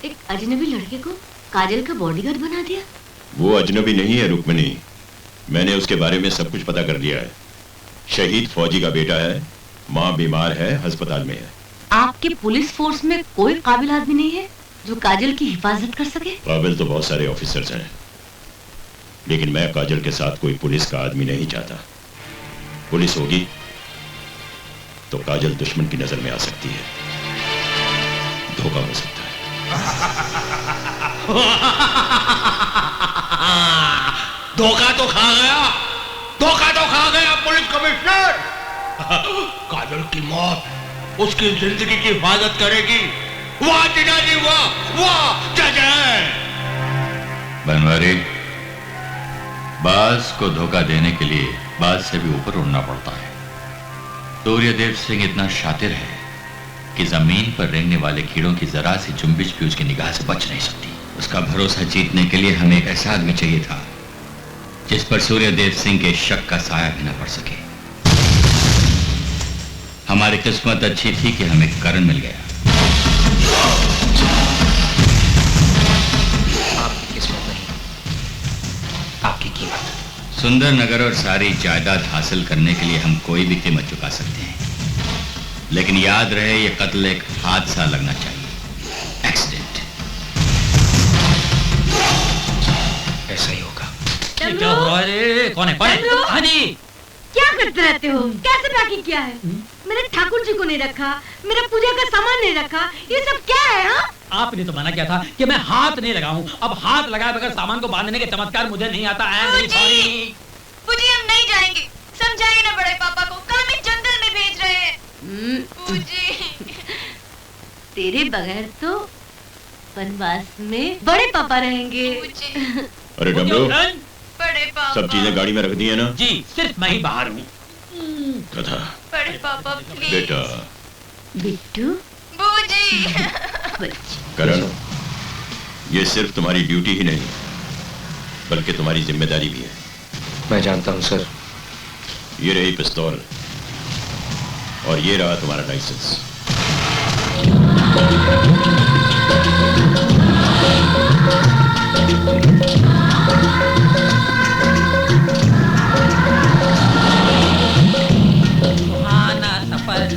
एक अजनबी लड़के को काजल का बॉडीगार्ड बना दिया। वो अजनबी नहीं है रुक्मिनी, मैंने उसके बारे में सब कुछ पता कर लिया है। शहीद फौजी का बेटा है, माँ बीमार है, अस्पताल में है। आपके पुलिस फोर्स में कोई काबिल आदमी नहीं है जो काजल की हिफाजत कर सके? काबिल तो बहुत सारे ऑफिसर्स हैं, लेकिन मैं काजल के साथ कोई पुलिस का आदमी नहीं चाहता। पुलिस होगी तो काजल दुश्मन की नजर में आ सकती है, धोखा हो सकता है। धोखा तो खा गया, धोखा तो खा गया पुलिस कमिश्नर। काजल की मौत उसकी जिंदगी की हिफाजत करेगी। वाह जिजाजी वाह, वाह जय जय। बनवारी, बाज को धोखा देने के लिए बाज से भी ऊपर उड़ना पड़ता है। सूर्यदेव सिंह इतना शातिर है कि जमीन पर रेंगने वाले कीड़ों की जरा सी जुम्बिश भी उसकी निगाह से बच नहीं सकती। उसका भरोसा जीतने के लिए हमें एक ऐसा आदमी चाहिए था जिस पर सूर्यदेव सिंह के शक का साया भी न पड़ सके। हमारी किस्मत अच्छी थी कि हमें करण मिल गया। आपकी किस्मत नहीं, आपकी कीमत। सुंदर नगर और सारी जायदाद हासिल करने के लिए हम कोई भी कीमत चुका सकते हैं, लेकिन याद रहे ये कत्ल एक हादसा लगना चाहिए, एक्सीडेंट। ऐसा ही होगा। क्या हो रहा है? कौन है? हाँ जी। क्या करते रहते हो? कैसे पैकिंग किया है? मेरे ठाकुर जी को नहीं रखा, मेरा पूजा का सामान नहीं रखा, ये सब क्या है? हाँ? आपने तो मना किया था कि मैं हाथ नहीं लगाऊं। अब हाथ लगाए बगैर सामान को बांधने के चमत्कार मुझे नहीं आता। I am very sorry. पूजी हम नहीं जाएंगे, समझाइए ना बड़े पापा को, काम इस जंगल में भेज रहे हैं। पूजी तेरे बगैर तो वनवास में बड़े पापा रहेंगे। अरे डमरू, बड़े पापा, सब चीजें गाड़ी में रख दी है ना? जी, सिर्फ मैं ही बाहर हूँ। कथा बड़े पापा प्लीज। बेटा बिट्टू, बूजी। करण, ये सिर्फ तुम्हारी ड्यूटी ही नहीं बल्कि तुम्हारी जिम्मेदारी भी है। मैं जानता हूं सर। ये रही पिस्तौल और ये रहा तुम्हारा लाइसेंस।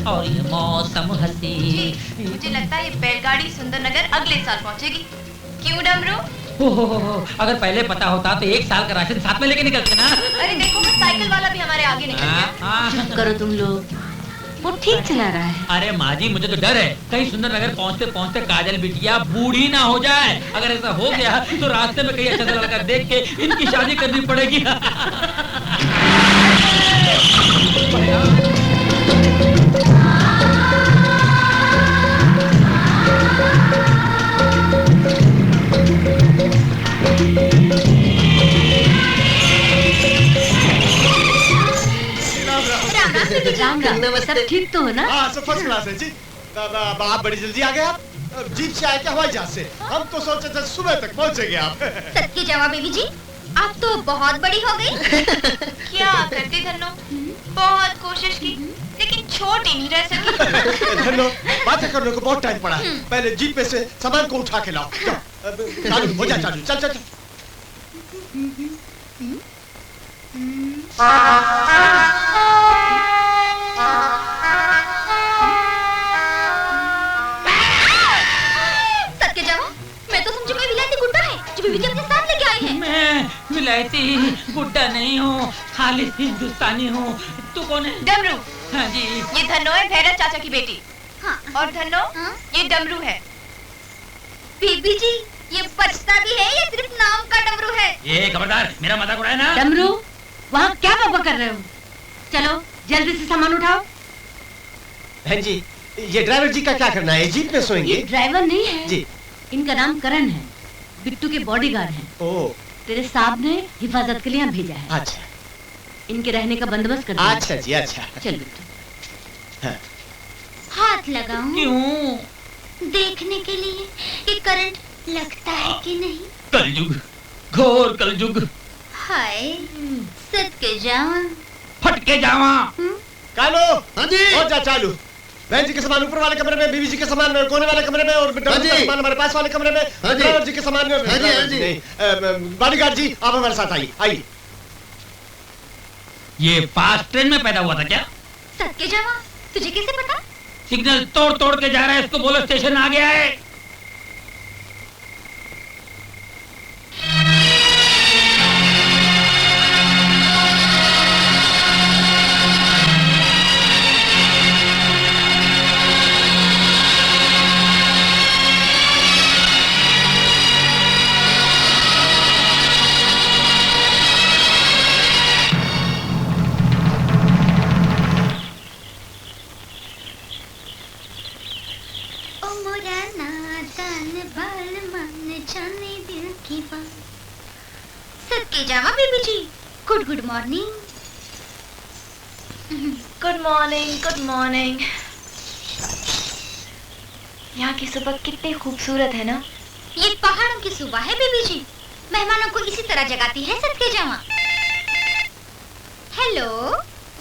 और ये मौसम हंसी। मुझे लगता है ये बैलगाड़ी सुंदरनगर अगले साल पहुंचेगी। क्यों डमरू? अगर पहले पता होता तो एक साल का राशन साथ में लेके निकलते ना। अरे देखो वो साइकिल वाला भी हमारे आगे निकल गया। चुप करो तुम लोग, वो ठीक चला रहा है। अरे माँ जी, मुझे तो डर है कहीं सुंदरनगर पहुँचते पहुँचते काजल बिटिया बूढ़ी ना हो जाए। अगर ऐसा हो गया तो रास्ते में कहीं अच्छा लड़का देख के इनकी शादी करनी पड़ेगी। राम राम, सब ठीक तो हो ना? हाँ सब फर्स्ट क्लास है जी। आप बड़ी जल्दी आ गए। आप जीप से आए क्या हवाई जहाज से? हम तो सोचे थे सुबह तक पहुंचेंगे आप। सत्य जवाब बेबी जी, आप तो बहुत बड़ी हो गई। क्या करती धन्नो, बहुत कोशिश की लेकिन छोटी नहीं रह सकी। धन्नो, बातें करने को बहुत टाइम पड़ा। पहले जीप में से सामान को उठा के लाओ। चालू हो जा, चालू चल चल चल। सत्य जवाब, मैं तो समझी कोई विलायती गुड्डा है जो बीबी जी अपने साथ लेके आए हैं। मैं विलायती गुड्डा नहीं हूँ, खालिद हिंदुस्तानी हूँ। तू कौन है? डमरू। हाँ जी। ये धन्नो है भैरव चाचा की बेटी। हाँ। और धन्नो, ये डमरू है। बीबी जी ये बचता भी है या सिर्फ नाम का डमरू है? ये खबरदार, मेरा मजाक उड़ाए ना। डमरू, वहाँ क्या बाबा कर रहे हो? चलो जल्दी से सामान उठाओ। बहन जी, ये ड्राइवर जी का क्या करना है? जीप में सोएंगे? ये ड्राइवर नहीं है जी, इनका नाम करण है, बिट्टू के बॉडीगार्ड हैं। ओह, तेरे साहब ने हिफाजत के लिए यहाँ भेजा है। अच्छा इनके रहने का बंदोबस्त कर दिया। अच्छा जी, अच्छा। चल बिट्टू। हाँ। हाथ लगाऊं? क्यों? देखने के लिए कि करंट लगता है कि नहीं। कलयुग, घोर कलयुग। हाय सद के जावा, फट के जावा। कालो, हाँ जी, हो जा चालू। बहन जी के सामान ऊपर वाले कमरे में, बीवी जी के सामान में कोने वाले कमरे में, और सामान हमारे पास वाले कमरे में, ड्राइवर जी के सामान में। बॉडीगार्ड जी आप हमारे साथ आइए आइए। ये फास्ट ट्रेन में पैदा हुआ था क्या? सत्य जावा, तुझे कैसे पता? सिग्नल तोड़ तोड़ के जा रहा है, इसको बोलो स्टेशन आ गया है। जावा बेबी जी, good morning. Good morning, good morning. यहाँ की सुबह कितनी खूबसूरत है ना। ये पहाड़ों की सुबह है बेबी जी, मेहमानों को इसी तरह जगाती है सत्य जावा। हेलो,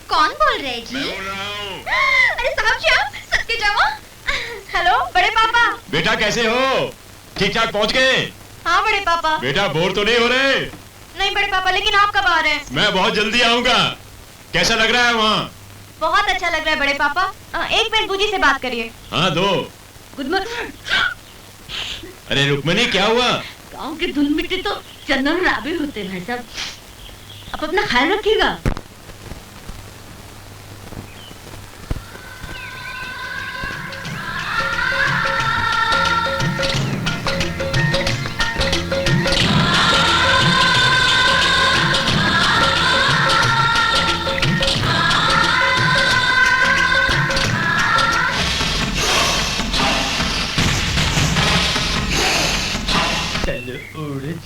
कौन बोल रहे जी? अरे साहब जी आप, सत्य जावा। हेलो बड़े पापा। बेटा कैसे हो? ठीक ठाक पहुँच गए? हाँ बड़े पापा। बेटा बोर तो नहीं हो रहे? नहीं बड़े पापा, लेकिन आप कब आ रहे हैं? मैं बहुत जल्दी आऊंगा। कैसा लग रहा है वहाँ? बहुत अच्छा लग रहा है बड़े पापा। एक मिनट बूजी से बात करिए। हाँ दो। Good morning. अरे रुक्मणी क्या हुआ? गाँव के धुल मिट्टी तो चंदन राबे होते हैं सब। आप अपना ख्याल रखिएगा।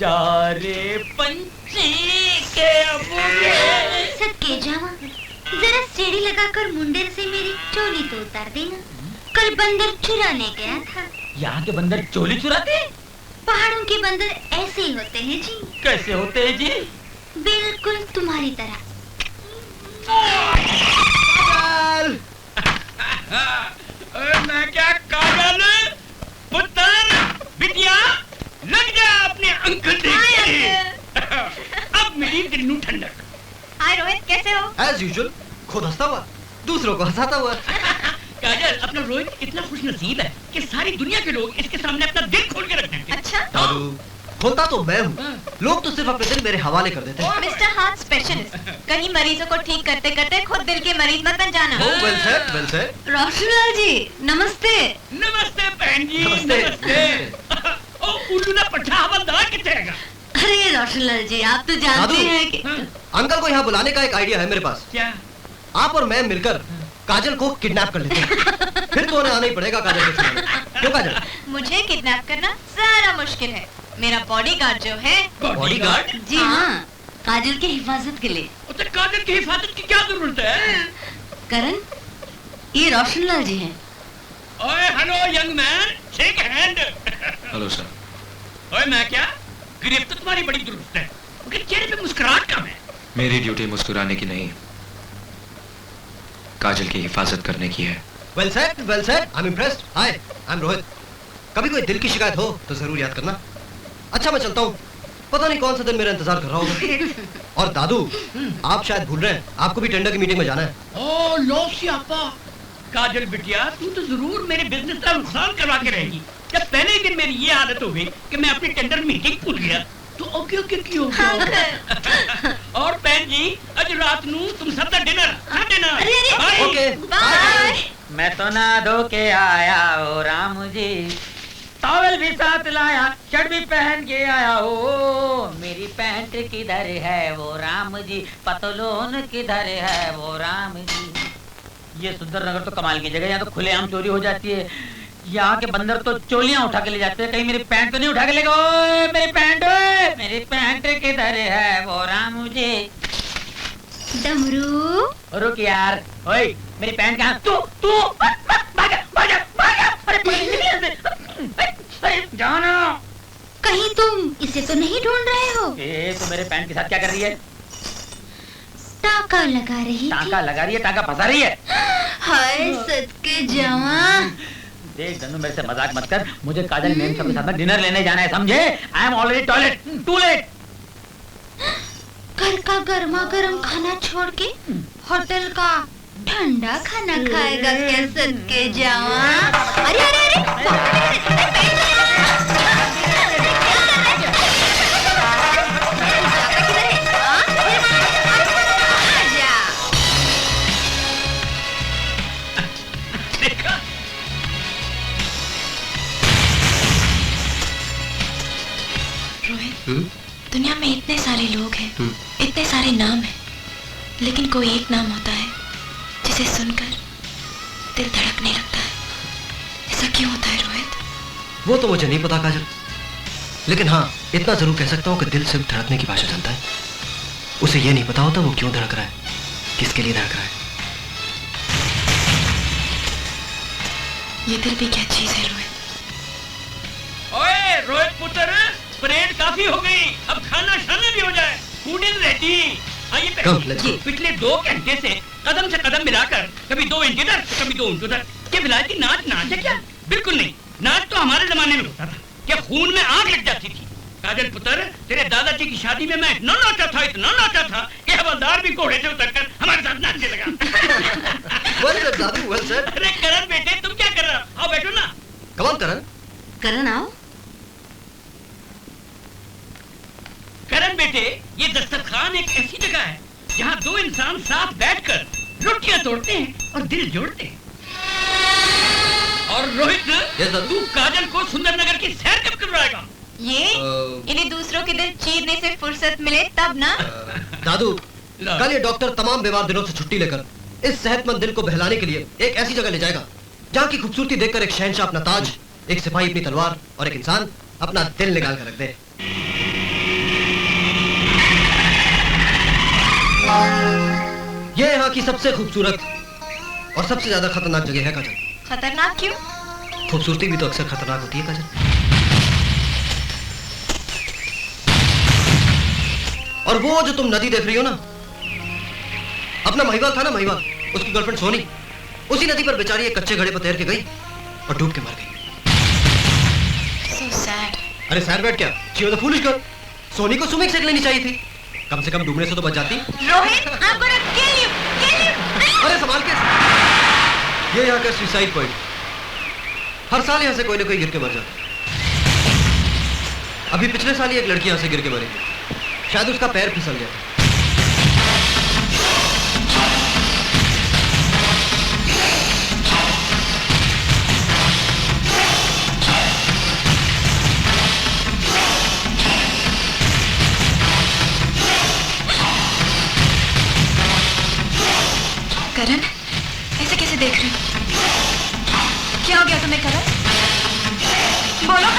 जा रे पंछी के अबूगे। सत्य जावा, जरा सीढ़ी लगाकर मुंडेर से मेरी चोली तो उतार देना। कल बंदर चुराने गया था। यहाँ के बंदर चोली चुराते? पहाड़ों के बंदर ऐसे ही होते हैं जी। कैसे होते हैं जी? बिल्कुल तुम्हारी तरह। मैं क्या काजल, पुत्र, बिटिया, लग जा अपने अंकल देखते। अब मेरी दिन्नू ठंडक। हाय रोहित, कैसे हो? As usual, खुद हंसता हुआ, दूसरों को हंसाता हुआ। काजल, अपना रोहित इतना खुश नसीब है कि सारी दुनिया के लोग इसके सामने अपना दिल खोल के रख देंगे। अच्छा? दादू, खोलता तो मैं हूँ, लोग तो सिर्फ अपने दिल मेरे हवाले कर देते हैं। मिस्टर हार्ट स्पेशलिस्ट, कहीं मरीजों को ठीक करते करते खुद दिल के मरीज मत बन जाना। Well said, well said. Roshanlal ji नमस्ते। नमस्ते बहन जी, नमस्ते। ओ उल्लू ना पट्टा हवलदार कितने रहेगा? अरे रोशनलाल जी, आप तो जानते हैं कि अंकल को यहाँ बुलाने का एक आइडिया है मेरे पास। क्या? आप और मैं मिलकर काजल को किडनैप कर लेते हैं। फिर तो उन्हें आना ही पड़ेगा काजल को छुड़ाने। क्यों काजल? मुझे किडनैप करना जरा मुश्किल है। मेरा बॉडीगार्ड जो है। बॉडीगार्ड? जी हाँ, काजल की हिफाजत के लिए। तो काजल की हिफाजत की क्या जरूरत है? करण, ये रोशनलाल जी हैं। ओए hello young man, shake hand. Hello sir. ओए मैं क्या, गिरफ्त तुम्हारी बड़ी दुरुस्त है, उनके चेहरे पे मुस्कुराहट कम है। मेरी ड्यूटी मुस्कुराने की नहीं, काजल की हिफाजत करने की है। Well said, well said. I am impressed. Hi, I am Rohit. कभी कोई दिल की शिकायत हो तो जरूर याद करना। अच्छा मैं चलता हूँ, पता नहीं कौन सा दिन मेरा इंतजार कर रहा होगा। और दादू, आप शायद भूल रहे हैं, आपको भी टेंडर की मीटिंग में जाना है। ओ लो सियापा। काजल बिटिया, तू तो जरूर मेरे बिजनेस का नुकसान करवा के रहेगी। जब पहले ही दिन मेरी ये आदत हो गई कि मैं अपनी टेंडर मीटिंग भूल गया, तो ओके ओके क्यों? और बहन जी, आज रात नू तुम सब का डिनर, हाँ डिनर। Okay, bye. मैं तो ना धो के आया ओ राम जी, टॉवेल भी साथ लाया, शर्ट भी पहन के आया हो। मेरी पैंट किधर है वो राम जी, पतलून किधर है वो राम जी। ये सुंदर नगर तो कमाल की जगह, यहाँ तो खुलेआम चोरी हो जाती है। यहाँ के बंदर तो चोलियां उठा के ले जाते हैं, कहीं मेरी पैंट तो नहीं उठा के ले गए? मेरी पैंट, मेरी पैंट किधर है वो राम जी। डमरू, रुक यार, ओए मेरी पैंट कहाँ? तू तू भाग भाग भाग। अरे जाना, कहीं तुम इसे तो नहीं ढूंढ रहे हो? ए तो मेरे पैंट के साथ क्या कर रही है? टाका लगा रही थी। टाका लगा रही है? टाका फंसा रही है? हाय सदके जवां। देख धनु, मेरे से मजाक मत कर। मुझे काजल मेम के साथ में डिनर लेने जाना है, समझे? I am already toilet, too late. घर का गर्मा गर्म खाना छोड़ के होटल का ठंडा खाना खाएगा क्या सदके जवां? अरे अरे अरे दुनिया में इतने सारे लोग हैं, इतने सारे नाम हैं, लेकिन कोई एक नाम होता है जिसे सुनकर दिल धड़कने लगता है। ऐसा क्यों होता है रोहित? वो तो मुझे नहीं पता काजल, लेकिन हाँ इतना जरूर कह सकता हूँ कि दिल सिर्फ धड़कने की भाषा जानता है। उसे ये नहीं पता होता वो क्यों धड़क रहा है, किसके लिए धड़क रहा है। ये दिल भी क्या चीज है रोहित? ओए रोहित पुत्र, परेड काफी हो गई, अब खाना शाना भी हो जाए। Food is ready. आइए पिछले 2 घंटे से कदम से कदम मिलाकर कभी 2 इंच इधर कभी 2 इंच उधर। क्या विलायती नाच नाच है क्या? बिल्कुल नहीं। नाच तो हमारे जमाने में होता था, क्या खून में आग लग जाती थी। काजल पुत्र, तेरे दादाजी की शादी में मैं इतना नाचा था कि हवलदार भी घोड़े से उतरकर हमारे साथ नाचने लगा। अरे करण बेटे, तुम क्या कर रहे हो? आओ बैठो ना। कमाल करण। करण आओ। करण बेटे, ये दस्तरखान एक ऐसी जगह है जहाँ 2 इंसान साथ बैठकर रोटियां तोड़ते हैं और दिल जोड़ते हैं। और रोहित, तू काजल को सुंदरनगर की सैर कब करवाएगा? ये इन्हें दूसरों के दिल चीरने से फुर्सत मिले तब ना। दादू, कल ये डॉक्टर तमाम बीमार दिनों से छुट्टी लेकर इस सेहतमंद दिल को बहलाने के लिए एक ऐसी जगह ले जाएगा जहाँ की खूबसूरती देखकर एक शहंशाह अपना ताज, एक सिपाही अपनी तलवार और एक इंसान अपना दिल निकाल कर रख दे। ये यहाँ की सबसे खूबसूरत और सबसे ज्यादा खतरनाक जगह है काजल। खतरनाक क्यों? खूबसूरती भी तो अक्सर खतरनाक होती है काजल। और वो जो तुम नदी देख रही हो ना, अपना महिवाल था ना, महिवाल, उसकी गर्लफ्रेंड सोनी, उसी नदी पर बेचारी एक कच्चे घड़े पर तैर के गई और डूब के मर गई। So sad. अरे सैड बैठ क्या? She was a foolish girl. Soni को स्विमिंग सीख लेनी चाहिए थी, कम से कम डूबने से तो बच जाती। Rohit, I'm gonna kill you. अरे संभाल के। ये यहाँ का सुसाइड पॉइंट, हर साल यहाँ से कोई ना कोई गिर के मर जाता। अभी पिछले साल ही एक लड़की यहाँ से गिर के मरी, शायद उसका पैर फिसल गया। करण, ऐसे कैसे देख रही हो? क्या हो गया तुम्हें करण? बोलो।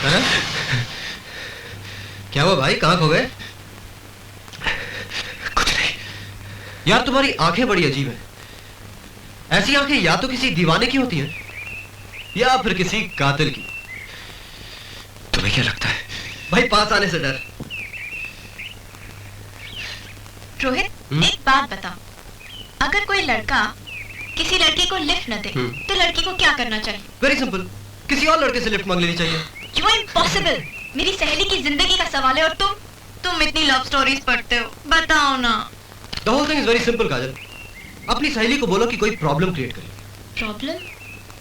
करण, क्या हुआ भाई, कहाँ खो गए? कुछ नहीं यार, तुम्हारी आंखें बड़ी अजीब हैं। ऐसी आंखें या तो किसी दीवाने की होती हैं या फिर किसी कातिल की। तुम्हें क्या लगता है? भाई पास आने से डर। रोहित, एक बात बताओ, अगर कोई लड़का किसी लड़की को लिफ्ट न दे तो लड़की को क्या करना चाहिए? वेरी सिंपल, किसी और लड़के से लिफ्ट मांग लेनी चाहिए। You impossible! मेरी सहेली की जिंदगी का सवाल है और तुम इतनी लव स्टोरीज पढ़ते हो, बताओ ना। The whole thing is very simple काजल। अपनी सहेली को बोलो कि कोई प्रॉब्लम क्रिएट करे। प्रॉब्लम?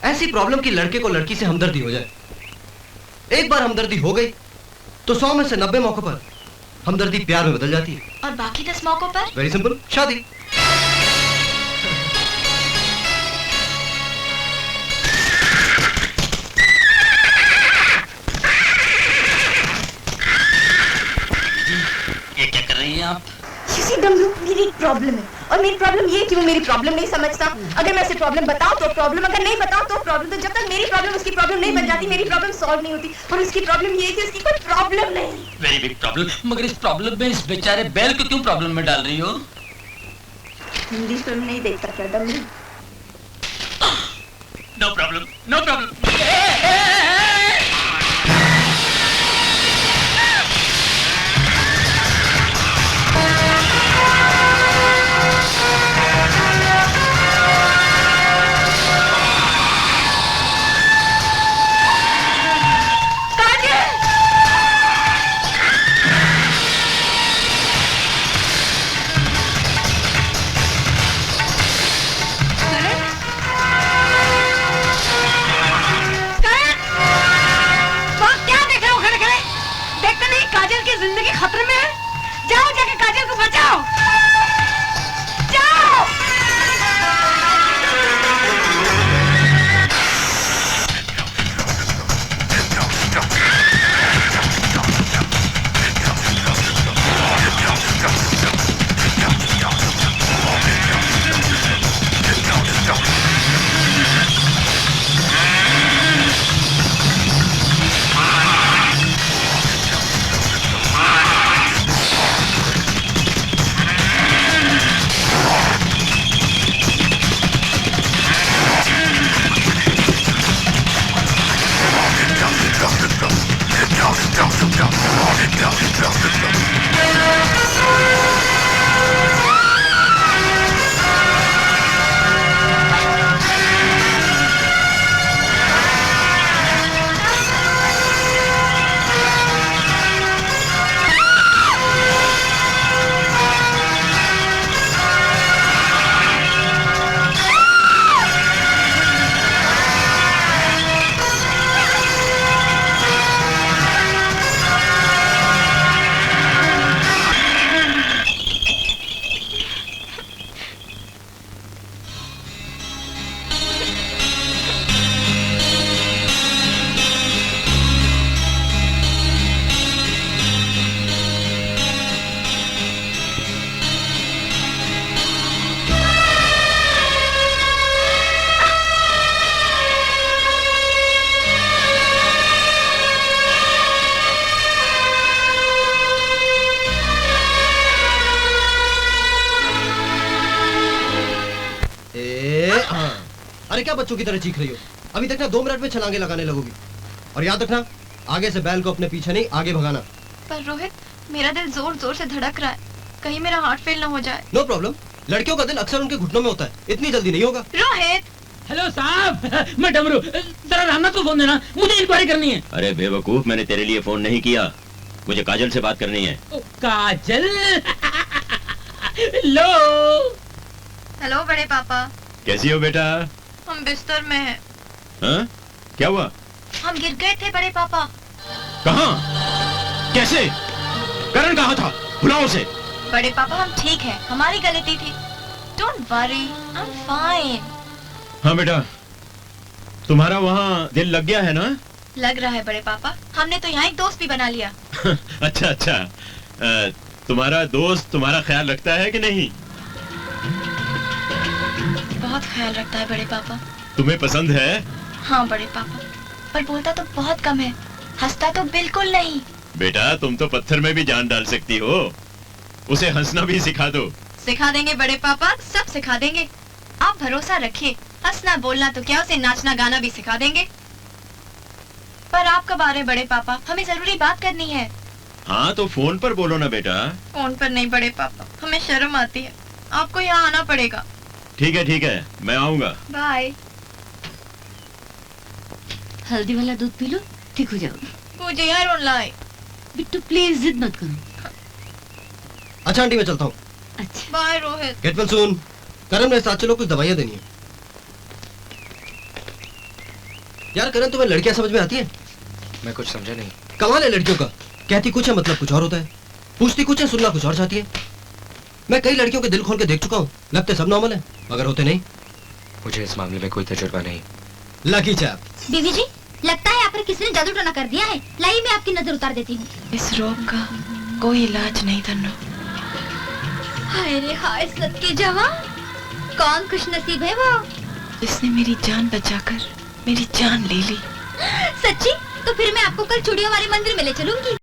ऐसी प्रॉब्लम कि लड़के को लड़की से हमदर्दी हो जाए। एक बार हमदर्दी हो गई तो 100 में से 90 मौकों पर हमदर्दी प्यार में बदल जाती है। और बाकी 10 मौकों पर? वेरी सिंपल, शादी। ये क्या कर रही हैं आप? डमरू, मेरी एक प्रॉब्लम है और मेरी प्रॉब्लम ये कि वो मेरी प्रॉब्लम नहीं समझता। अगर मैं उसे प्रॉब्लम बताऊं तो प्रॉब्लम, अगर नहीं बताऊं तो प्रॉब्लम। तो जब तक मेरी प्रॉब्लम उसकी प्रॉब्लम नहीं बन जाती, मेरी प्रॉब्लम सॉल्व नहीं होती। और उसकी प्रॉब्लम ये है कि उसकी कोई प्रॉब्लम नहीं। Very big problem. मगर इस प्रॉब्लम में इस बेचारे बैल को क्यों प्रॉब्लम में डाल रही हो? हिंदी फिल्म नहीं देखता क्या Damru? No problem, no problem. अरे क्या बच्चों की तरह चीख रही हो? अभी तक ना 2 मिनट में छलांगे लगाने लगोगी। और याद रखना, आगे से बैल को अपने पीछे नहीं आगे भगाना। पर रोहित, मेरा दिल जोर जोर से धड़क रहा है, कहीं मेरा हार्ट फेल ना हो जाए। नो प्रॉब्लम, लड़कियों का दिल अक्सर उनके घुटनों में होता है, इतनी जल्दी नहीं होगा। रोहित, हेलो साहब, मैं डमरू, जरा रामनाथ को फोन देना, मुझे इंक्वायरी करनी है। अरे बेवकूफ, मैंने तेरे लिए फोन नहीं किया, मुझे काजल से बात करनी है। ओ, काजल। लो। हेलो बड़े पापा। कैसी हो बेटा? हम बिस्तर में हैं। हाँ? क्या हुआ? हम गिर गए थे बड़े पापा। कहाँ? कैसे? करण कहाँ था? बुलाओ उसे। बड़े पापा हम ठीक हैं, हमारी गलती थी। Don't worry, I am fine. हाँ बेटा, तुम्हारा वहाँ दिल लग गया है ना? लग रहा है बड़े पापा, हमने तो यहाँ एक दोस्त भी बना लिया। अच्छा अच्छा, तुम्हारा दोस्त तुम्हारा ख्याल रखता है कि नहीं? बहुत ख्याल रखता है बड़े पापा। तुम्हें पसंद है? हाँ बड़े पापा, पर बोलता तो बहुत कम है, हंसता तो बिल्कुल नहीं। बेटा तुम तो पत्थर में भी जान डाल सकती हो, उसे हंसना भी सिखा दो। सिखा देंगे बड़े पापा, सब सिखा देंगे, आप भरोसा रखिए। हंसना बोलना तो क्या, उसे नाचना गाना भी सिखा देंगे। पर आप कब आ रहे बड़े पापा, हमें जरूरी बात करनी है। हाँ तो फोन पर बोलो ना बेटा। फोन पर नहीं बड़े पापा, हमें शर्म आती है, आपको यहाँ आना पड़ेगा। ठीक है, मैं आऊंगा। बाय। हल्दी वाला दूध पी लो, ठीक हो जाओगे। मुझे यार ऑनलाइन। बिट्टू प्लीज जिद मत करो। अच्छा आंटी मैं चलता हूँ। अच्छा bye Rohit. Get well soon. Karan मेरे साथ चलो, कुछ दवाइयाँ देनी है। यार करण, तुम्हें लड़कियां समझ में आती है? मैं कुछ समझा नहीं। कमाल है लड़कियों का, कहती कुछ है मतलब कुछ और होता है, पूछती कुछ है सुनना कुछ और चाहती है। मैं कई लड़कियों के दिल खोल के देख चुका हूँ, लगते सब नॉर्मल है मगर होते नहीं। मुझे इस मामले में कोई तजुर्बा नहीं। Lucky chap. बीवी जी, लगता है आप पर किसी ने जादू टोना कर दिया है। लाइए मैं आपकी नजर उतार देती हूँ। इस रोग का कोई इलाज नहीं तन्नो। हाय रे हाय सदके जवान, कौन खुश नसीब है वो जिसने मेरी जान बचाकर मेरी जान ले ली। सच्ची? तो फिर मैं आपको कल चूड़ियों वाले मंदिर में ले चलूंगी।